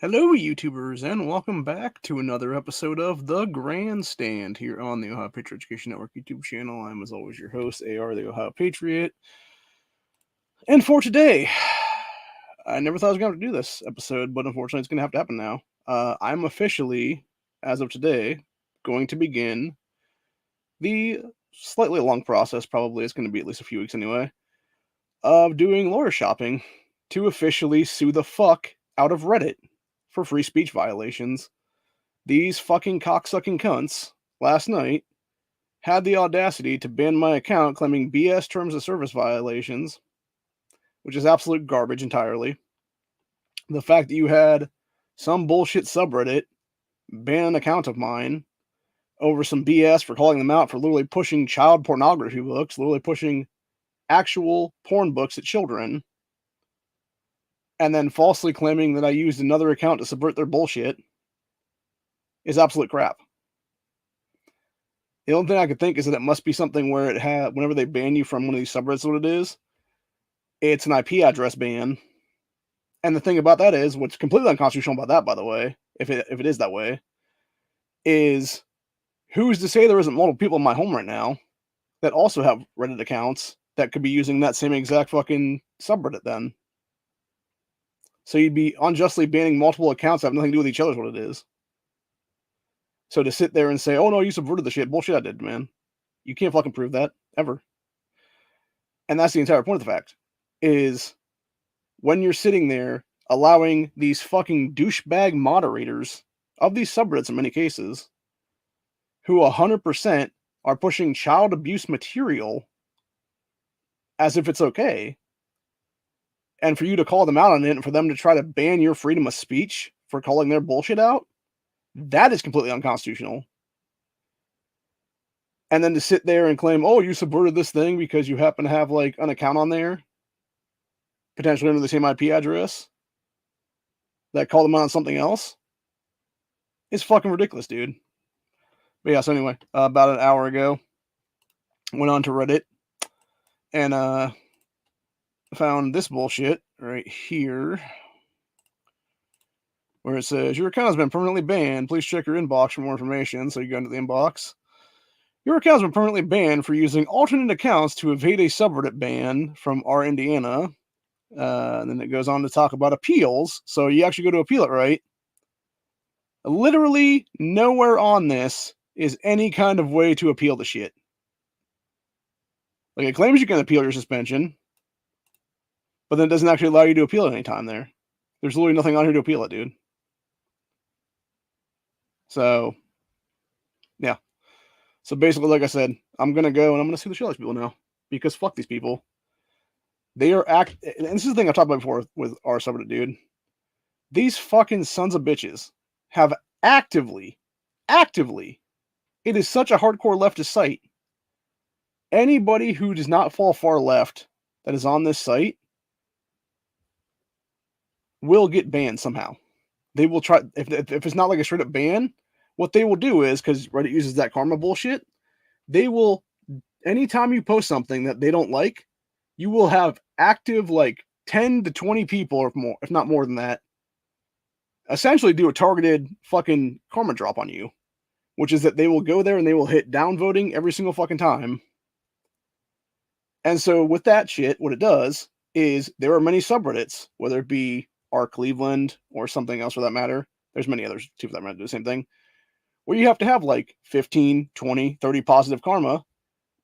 Hello, YouTubers, and welcome back to another episode of The Grandstand here on the Ohio Patriot Education Network YouTube channel. I'm, as always, your host, AR, the Ohio Patriot. And for today, I never thought I was going to have to do this episode, but unfortunately, it's going to have to happen now. I'm officially, as of today, going to begin the slightly long process, probably it's going to be at least a few weeks anyway, of doing lawyer shopping to officially sue the fuck out of Reddit for free speech violations. These fucking cocksucking cunts last night had the audacity to ban my account claiming BS terms of service violations, which is absolute garbage entirely. The fact that you had some bullshit subreddit ban an account of mine over some BS for calling them out for literally pushing child pornography books, literally pushing actual porn books at children, and then falsely claiming that I used another account to subvert their bullshit is absolute crap. The only thing I could think is that it must be something where it had, whenever they ban you from one of these subreddits, what it is, it's an IP address ban. And the thing about that is, what's completely unconstitutional about that, by the way, if it is that way, is who's to say there isn't multiple people in my home right now that also have Reddit accounts that could be using that same exact fucking subreddit then? So you'd be unjustly banning multiple accounts that have nothing to do with each other is what it is. So to sit there and say, oh no, you subverted the shit, bullshit I did, man. You can't fucking prove that, ever. And that's the entire point of the fact, is when you're sitting there allowing these fucking douchebag moderators of these subreddits in many cases, who 100% are pushing child abuse material as if it's okay, and for you to call them out on it and for them to try to ban your freedom of speech for calling their bullshit out, that is completely unconstitutional. And then to sit there and claim, oh, you subverted this thing because you happen to have like an account on there, potentially under the same IP address, that called them out on something else, is fucking ridiculous, dude. But yeah, so anyway, about an hour ago, went on to Reddit and found this bullshit right here, where it says, your account has been permanently banned. Please check your inbox for more information. So you go into the inbox. Your account has been permanently banned for using alternate accounts to evade a subreddit ban from our Indiana. And then it goes on to talk about appeals. So you actually go to appeal it, right? Literally nowhere on this is any kind of way to appeal the shit. Like, it claims you can appeal your suspension, but then it doesn't actually allow you to appeal at any time there. There's literally nothing on here to appeal it, dude. So, yeah. So basically, like I said, I'm going to go and I'm going to sue the shit out of people now. Because fuck these people. They are and this is the thing I've talked about before with our subreddit, dude. These fucking sons of bitches have actively, it is such a hardcore leftist site. Anybody who does not fall far left that is on this site will get banned somehow. They will try, if it's not like a straight up ban, what they will do is, because Reddit uses that karma bullshit, they will, anytime you post something that they don't like, you will have active like 10 to 20 people or more, if not more than that, essentially do a targeted fucking karma drop on you, which is that they will go there and they will hit downvoting every single fucking time. And so with that shit, what it does is there are many subreddits, whether it be our Cleveland or something else for that matter. There's many others too for that matter do the same thing, where you have to have like 15, 20, 30 positive karma.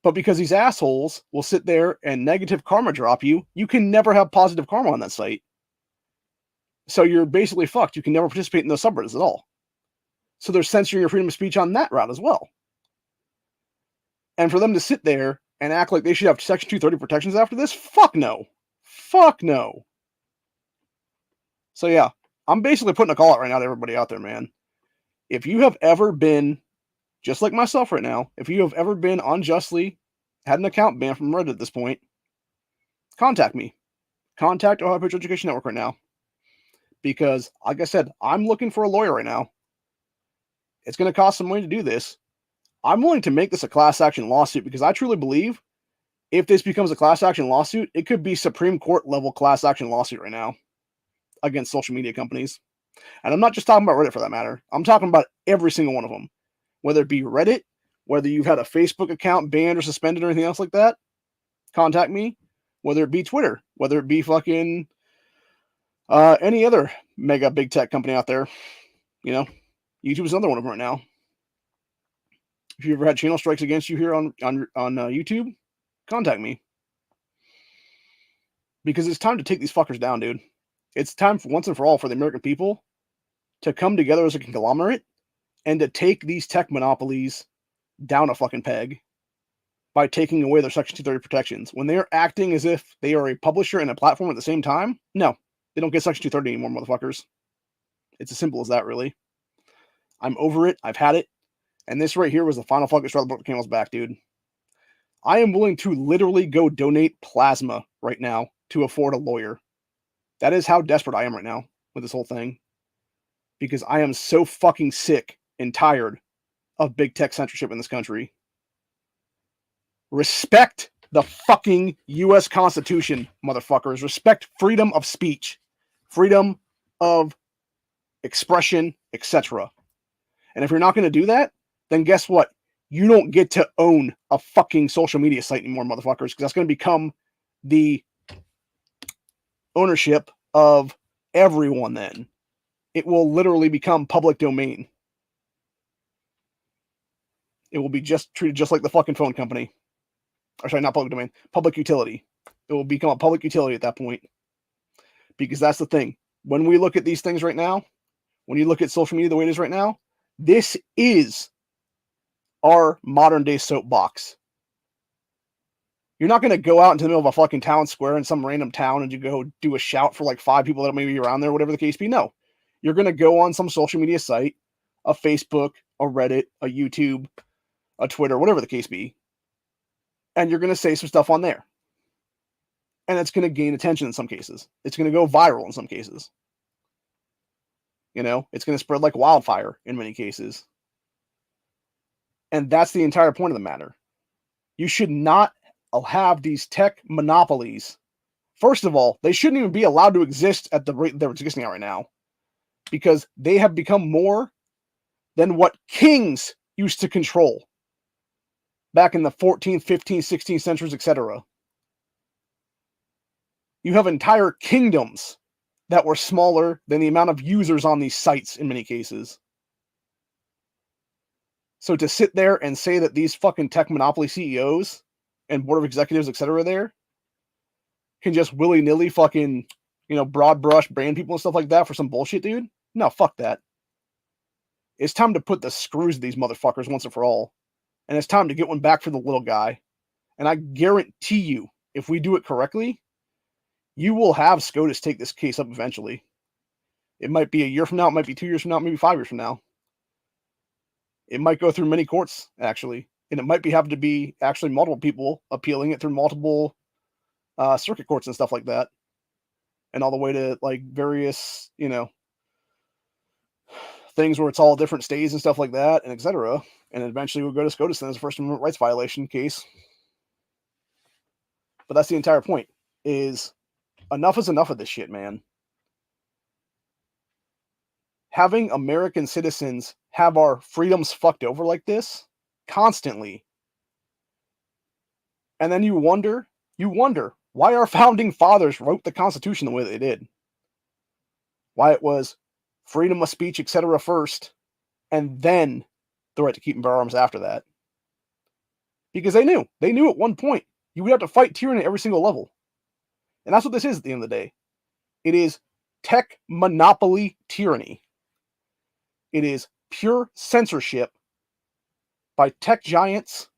But because these assholes will sit there and negative karma drop you, you can never have positive karma on that site. So you're basically fucked. You can never participate in those subreddits at all. So they're censoring your freedom of speech on that route as well. And for them to sit there and act like they should have Section 230 protections after this, fuck no. Fuck no. So yeah, I'm basically putting a call out right now to everybody out there, man. If you have ever been, just like myself right now, if you have ever been unjustly had an account banned from Reddit at this point, contact me. Contact Ohio Patriot Education Network right now. Because, like I said, I'm looking for a lawyer right now. It's going to cost some money to do this. I'm willing to make this a class action lawsuit because I truly believe if this becomes a class action lawsuit, it could be Supreme Court level class action lawsuit right now against social media companies. And I'm not just talking about Reddit for that matter. I'm talking about every single one of them. Whether it be Reddit, whether you've had a Facebook account banned or suspended or anything else like that, contact me. Whether it be Twitter, whether it be fucking any other mega big tech company out there. You know, YouTube is another one of them right now. If you ever had channel strikes against you here on YouTube, contact me. Because it's time to take these fuckers down, dude. It's time for once and for all for the American people to come together as a conglomerate and to take these tech monopolies down a fucking peg by taking away their Section 230 protections. When they're acting as if they are a publisher and a platform at the same time, no, they don't get Section 230 anymore, motherfuckers. It's as simple as that, really. I'm over it. I've had it. And this right here was the final fucking straw that broke the camel's back, dude. I am willing to literally go donate plasma right now to afford a lawyer. That is how desperate I am right now with this whole thing. Because I am so fucking sick and tired of big tech censorship in this country. Respect the fucking U.S. Constitution, motherfuckers. Respect freedom of speech, freedom of expression, etc. And if you're not going to do that, then guess what? You don't get to own a fucking social media site anymore, motherfuckers, because that's going to become the ownership of everyone then. It will literally become public domain. It will be just treated just like the fucking phone company. Or sorry, not public domain, public utility. It will become a public utility at that point. Because that's the thing. When we look at these things right now, when you look at social media the way it is right now, this is our modern day soapbox. You're not going to go out into the middle of a fucking town square in some random town and you go do a shout for like 5 people that may be around there, whatever the case be. No. You're going to go on some social media site, a Facebook, a Reddit, a YouTube, a Twitter, whatever the case be, and you're going to say some stuff on there. And it's going to gain attention in some cases. It's going to go viral in some cases. You know, it's going to spread like wildfire in many cases. And that's the entire point of the matter. You should not have these tech monopolies. First of all, they shouldn't even be allowed to exist at the rate they're existing at right now. Because they have become more than what kings used to control back in the 14th, 15th, 16th centuries, etc. You have entire kingdoms that were smaller than the amount of users on these sites in many cases. So to sit there and say that these fucking tech monopoly CEOs and board of executives, etc. there can just willy-nilly fucking, broad brush brand people and stuff like that for some bullshit, dude? No, fuck that. It's time to put the screws to these motherfuckers once and for all. And it's time to get one back for the little guy. And I guarantee you, if we do it correctly, you will have SCOTUS take this case up eventually. It might be a year from now, it might be 2 years from now, maybe 5 years from now. It might go through many courts, actually. And it might have to be actually multiple people appealing it through multiple circuit courts and stuff like that. And all the way to like various, things where it's all different states and stuff like that, and etc. And eventually we'll go to SCOTUS as a First Amendment rights violation case. But that's the entire point, is enough is enough of this shit, man. Having American citizens have our freedoms fucked over like this constantly. And then you wonder why our founding fathers wrote the Constitution the way they did. Why it was freedom of speech, etc. first, and then the right to keep and bear arms after that. Because they knew at one point you would have to fight tyranny at every single level. And that's what this is at the end of the day. It is tech monopoly tyranny. It is pure censorship by tech giants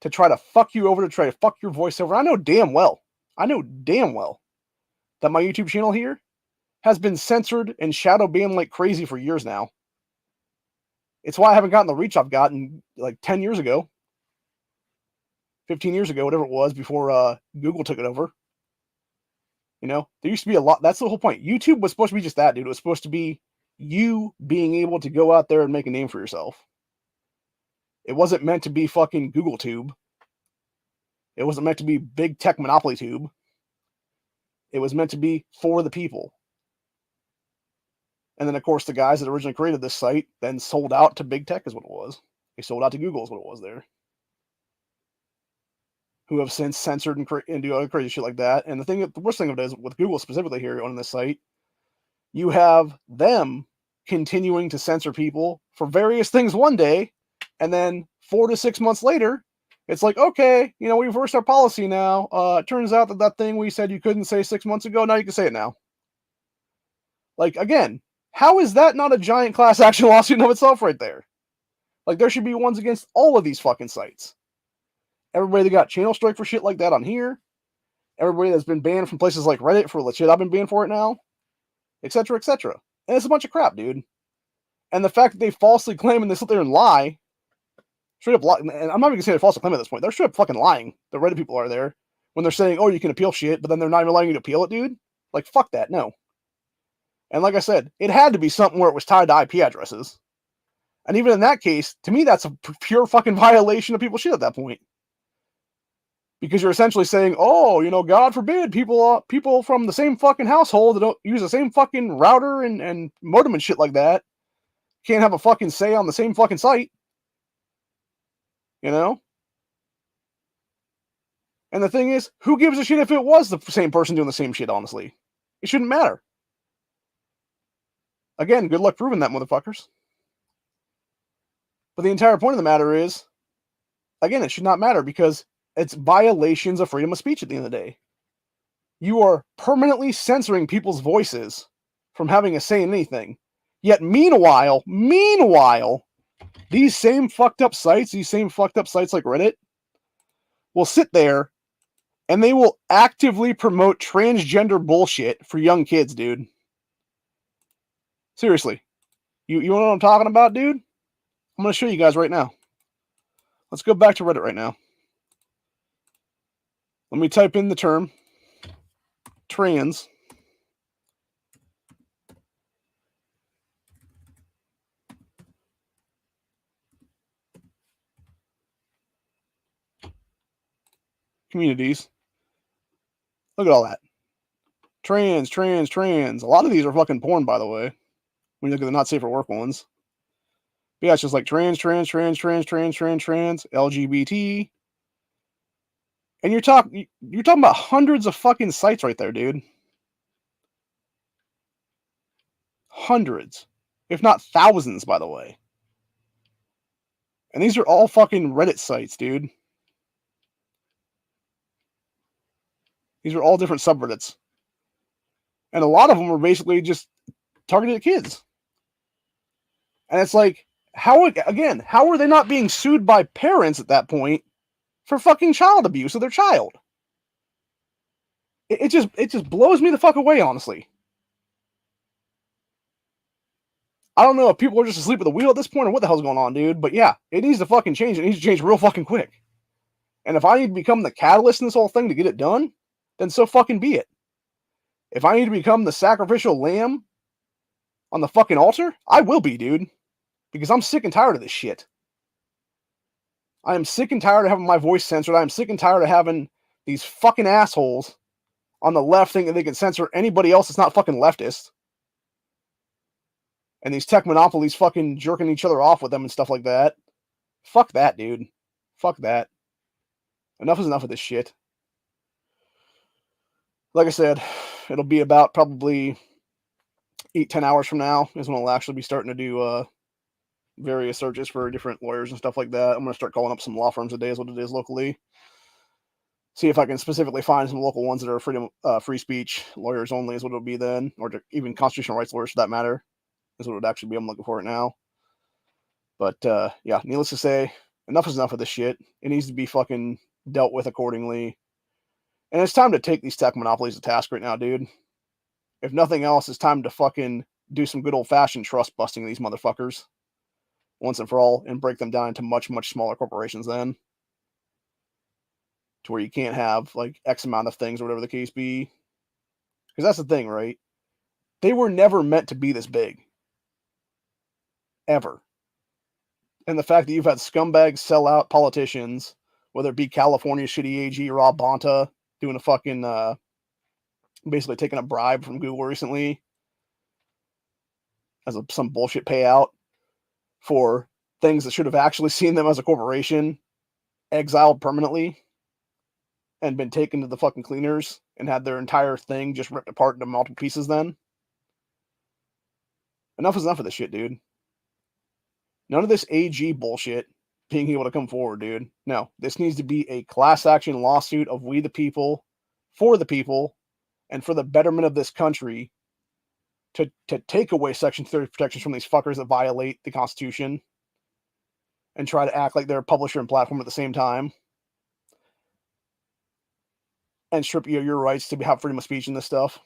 to try to fuck you over, to try to fuck your voice over. I know damn well that my YouTube channel here has been censored and shadow banned like crazy for years now. It's why I haven't gotten the reach I've gotten like 10 years ago, 15 years ago, whatever it was, before Google took it over. There used to be a lot. That's the whole point. YouTube was supposed to be just that, dude. It was supposed to be you being able to go out there and make a name for yourself. It wasn't meant to be fucking Google Tube. It wasn't meant to be big tech monopoly tube. It was meant to be for the people. And then, of course, the guys that originally created this site then sold out to big tech is what it was. They sold out to Google is what it was there. Who have since censored and do other crazy shit like that. And the worst thing of it is, with Google specifically here on this site, you have them continuing to censor people for various things one day, and then 4 to 6 months later, it's like, okay, we've reversed our policy now. It turns out that thing we said you couldn't say 6 months ago, now you can say it now. Like, again, how is that not a giant class action lawsuit in of itself right there? Like, there should be ones against all of these fucking sites. Everybody that got channel strike for shit like that on here. Everybody that's been banned from places like Reddit for the shit I've been banned for it now. Etc., etc. And it's a bunch of crap, dude. And the fact that they falsely claim and they sit there and lie, straight up lie, and I'm not even going to say they're falsely claiming at this point. They're straight up fucking lying. The Reddit people are there when they're saying, oh, you can appeal shit, but then they're not even allowing you to appeal it, dude. Like, fuck that, no. And like I said, it had to be something where it was tied to IP addresses. And even in that case, to me, that's a pure fucking violation of people's shit at that point. Because you're essentially saying, oh, God forbid people from the same fucking household that don't use the same fucking router and modem and shit like that can't have a fucking say on the same fucking site. And the thing is, who gives a shit if it was the same person doing the same shit, honestly? It shouldn't matter. Again, good luck proving that, motherfuckers. But the entire point of the matter is, again, it should not matter because it's violations of freedom of speech at the end of the day. You are permanently censoring people's voices from having a say in anything. Yet meanwhile, these same fucked up sites like Reddit, will sit there and they will actively promote transgender bullshit for young kids, dude. Seriously. You know what I'm talking about, dude? I'm going to show you guys right now. Let's go back to Reddit right now. Let me type in the term trans communities. Look at all that. Trans. A lot of these are fucking porn, by the way. When you look at the not safe for work ones. But yeah, it's just like trans, LGBT. And you're talking about hundreds of fucking sites right there, dude. Hundreds. If not thousands, by the way. And these are all fucking Reddit sites, dude. These are all different subreddits. And a lot of them are basically just targeted at kids. And it's like, how are they not being sued by parents at that point for fucking child abuse of their child? It just blows me the fuck away, honestly. I don't know if people are just asleep at the wheel at this point or what the hell's going on, dude. But yeah, it needs to fucking change. It needs to change real fucking quick. And if I need to become the catalyst in this whole thing to get it done, then so fucking be it. If I need to become the sacrificial lamb on the fucking altar, I will be, dude. Because I'm sick and tired of this shit. I am sick and tired of having my voice censored. I am sick and tired of having these fucking assholes on the left thinking they can censor anybody else that's not fucking leftist. And these tech monopolies fucking jerking each other off with them and stuff like that. Fuck that, dude. Fuck that. Enough is enough of this shit. Like I said, it'll be about probably 8-10 hours from now is when I'll actually be starting to do various searches for different lawyers and stuff like that. I'm going to start calling up some law firms a day is what it is locally. See if I can specifically find some local ones that are free speech lawyers only is what it'll be then, or even constitutional rights lawyers for that matter is what it would actually be. I'm looking for it now. But yeah, needless to say, enough is enough of this shit. It needs to be fucking dealt with accordingly. And it's time to take these tech monopolies to task right now, dude. If nothing else, it's time to fucking do some good old-fashioned trust busting these motherfuckers once and for all and break them down into much, much smaller corporations then. To where you can't have like X amount of things or whatever the case be. Because that's the thing, right? They were never meant to be this big. Ever. And the fact that you've had scumbags sell out politicians, whether it be California shitty AG Rob Bonta doing a fucking basically taking a bribe from Google recently. as some bullshit payout for things that should have actually seen them as a corporation exiled permanently and been taken to the fucking cleaners and had their entire thing just ripped apart into multiple pieces then. Enough is enough of this shit, dude. None of this AG bullshit being able to come forward, dude. No, this needs to be a class action lawsuit of we the people, for the people, and for the betterment of this country to take away Section 30 protections from these fuckers that violate the Constitution and try to act like they're a publisher and platform at the same time and strip you of your rights to have freedom of speech and this stuff.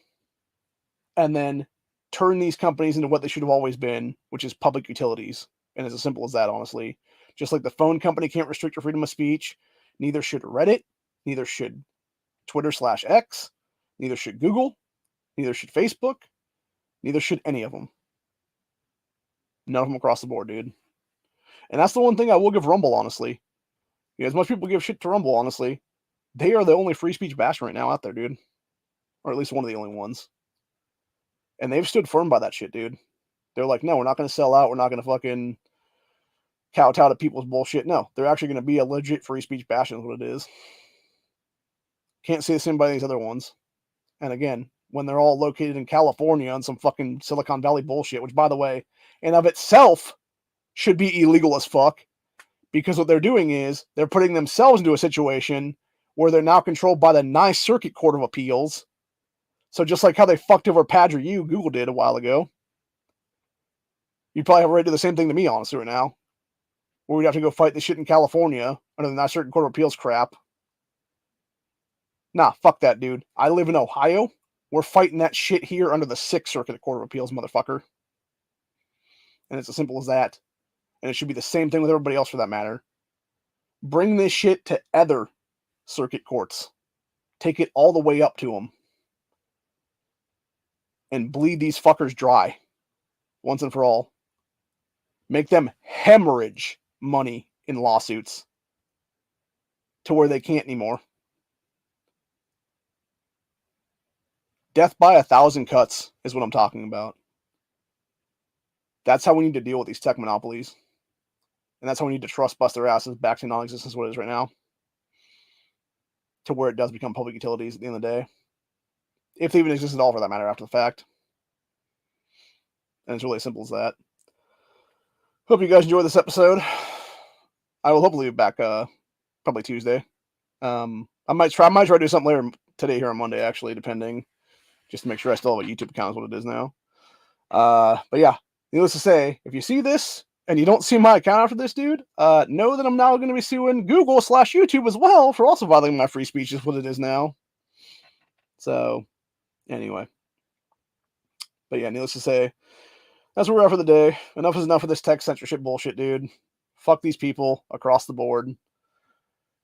And then turn these companies into what they should have always been, which is public utilities. And it's as simple as that, honestly. Just like the phone company can't restrict your freedom of speech, neither should Reddit, neither should Twitter/X, neither should Google, neither should Facebook, neither should any of them. None of them across the board, dude. And that's the one thing I will give Rumble, honestly. You know, as much people give shit to Rumble, honestly, they are the only free speech bastion right now out there, dude. Or at least one of the only ones. And they've stood firm by that shit, dude. They're like, no, we're not going to sell out. We're not going to fucking kowtow to people's bullshit. No, they're actually going to be a legit free speech bastion is what it is. Can't say the same by these other ones. And again, when they're all located in California on some fucking Silicon Valley bullshit, which, by the way, in of itself should be illegal as fuck, because what they're doing is they're putting themselves into a situation where they're now controlled by the Ninth Circuit Court of Appeals. So just like how they fucked over PadgerU, Google did a while ago, you'd probably have a right to do the same thing to me, honestly, right now, where we'd have to go fight this shit in California under the Ninth Circuit Court of Appeals crap. Nah, fuck that, dude. I live in Ohio. We're fighting that shit here under the Sixth Circuit Court of Appeals, motherfucker. And it's as simple as that. And it should be the same thing with everybody else for that matter. Bring this shit to other circuit courts. Take it all the way up to them. And bleed these fuckers dry. Once and for all. Make them hemorrhage money in lawsuits. To where they can't anymore. Death by 1,000 cuts is what I'm talking about. That's how we need to deal with these tech monopolies. And that's how we need to trust bust their asses back to non-existence what it is right now. To where it does become public utilities at the end of the day. If they even exist at all for that matter after the fact. And it's really as simple as that. Hope you guys enjoyed this episode. I will hopefully be back probably Tuesday. I might try to do something later today here on Monday, actually, depending. Just to make sure I still have a YouTube account is what it is now. But yeah, needless to say, if you see this and you don't see my account after this, dude, know that I'm now going to be suing Google/YouTube as well for also violating my free speech is what it is now. So, anyway. But yeah, needless to say, that's where we're at for the day. Enough is enough of this tech censorship bullshit, dude. Fuck these people across the board.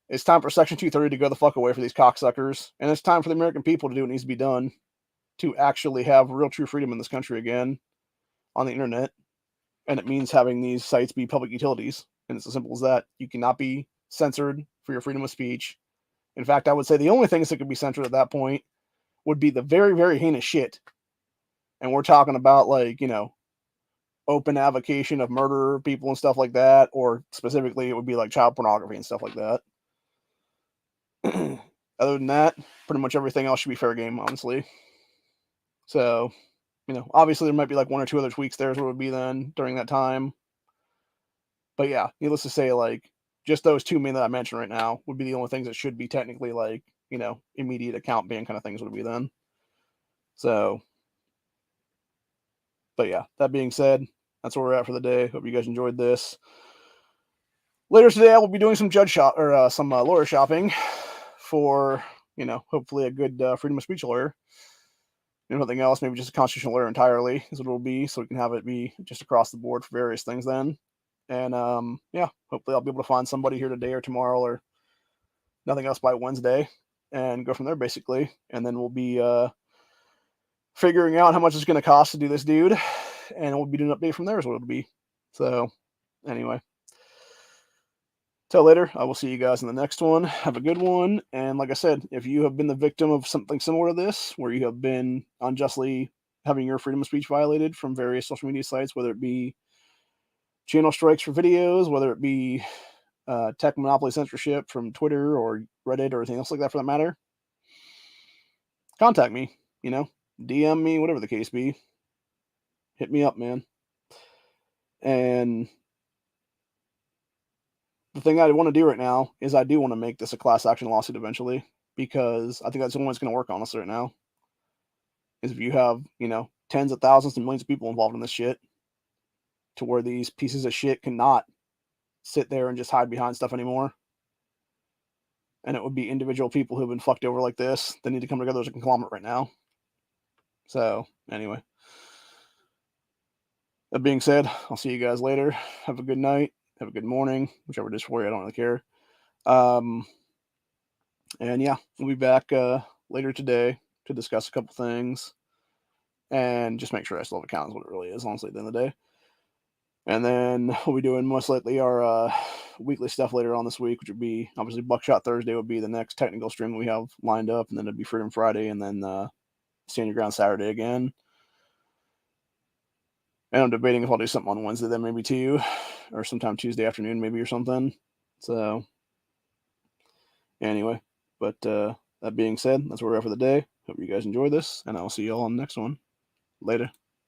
It's time for Section 230 to go the fuck away for these cocksuckers. And it's time for the American people to do what needs to be done to actually have real true freedom in this country again on the internet. And it means having these sites be public utilities. And it's as simple as that. You cannot be censored for your freedom of speech. In fact, I would say the only things that could be censored at that point would be the very, very heinous shit. And we're talking about, like, you know, open avocation of murder people and stuff like that. Or specifically, it would be like child pornography and stuff like that. Other than that, pretty much everything else should be fair game, honestly. So, you know, obviously there might be like one or two other tweaks there is what it would be then during that time. But yeah, needless to say, like, just those two main that I mentioned right now would be the only things that should be technically, like, you know, immediate account ban kind of things would be then. So, but yeah, that being said, that's where we're at for the day. Hope you guys enjoyed this. Later today, I will be doing some some lawyer shopping for, you know, hopefully a good freedom of speech lawyer. If nothing else, maybe just a constitutional lawyer entirely is what it will be, so we can have it be just across the board for various things then. And yeah, hopefully I'll be able to find somebody here today or tomorrow or nothing else by Wednesday and go from there basically. And then we'll be figuring out how much it's going to cost to do this, dude. And we'll be doing an update from there is what it'll be. So anyway. Till later, I will see you guys in the next one. Have a good one. And like I said, if you have been the victim of something similar to this, where you have been unjustly having your freedom of speech violated from various social media sites, whether it be channel strikes for videos, whether it be tech monopoly censorship from Twitter or Reddit or anything else like that for that matter, contact me, DM me, whatever the case be. Hit me up, man. And the thing I want to do right now is I do want to make this a class action lawsuit eventually, because I think that's the only way it's going to work, honestly, right now. Is if you have, tens of thousands and millions of people involved in this shit, to where these pieces of shit cannot sit there and just hide behind stuff anymore. And it would be individual people who've been fucked over like this that need to come together as a conglomerate right now. So, anyway. That being said, I'll see you guys later. Have a good night. Have a good morning. Whichever it is for you, I don't really care. And yeah, we'll be back later today to discuss a couple things. And just make sure I still have a count is what it really is, honestly, at the end of the day. And then we'll be doing most likely our weekly stuff later on this week, which would be obviously Buckshot Thursday would be the next technical stream we have lined up, and then it'd be Freedom Friday, and then Stand Your Ground Saturday again. And I'm debating if I'll do something on Wednesday then maybe too, or sometime Tuesday afternoon maybe or something. So anyway, but that being said, that's where we're at for the day. Hope you guys enjoy this, and I'll see you all on the next one. Later.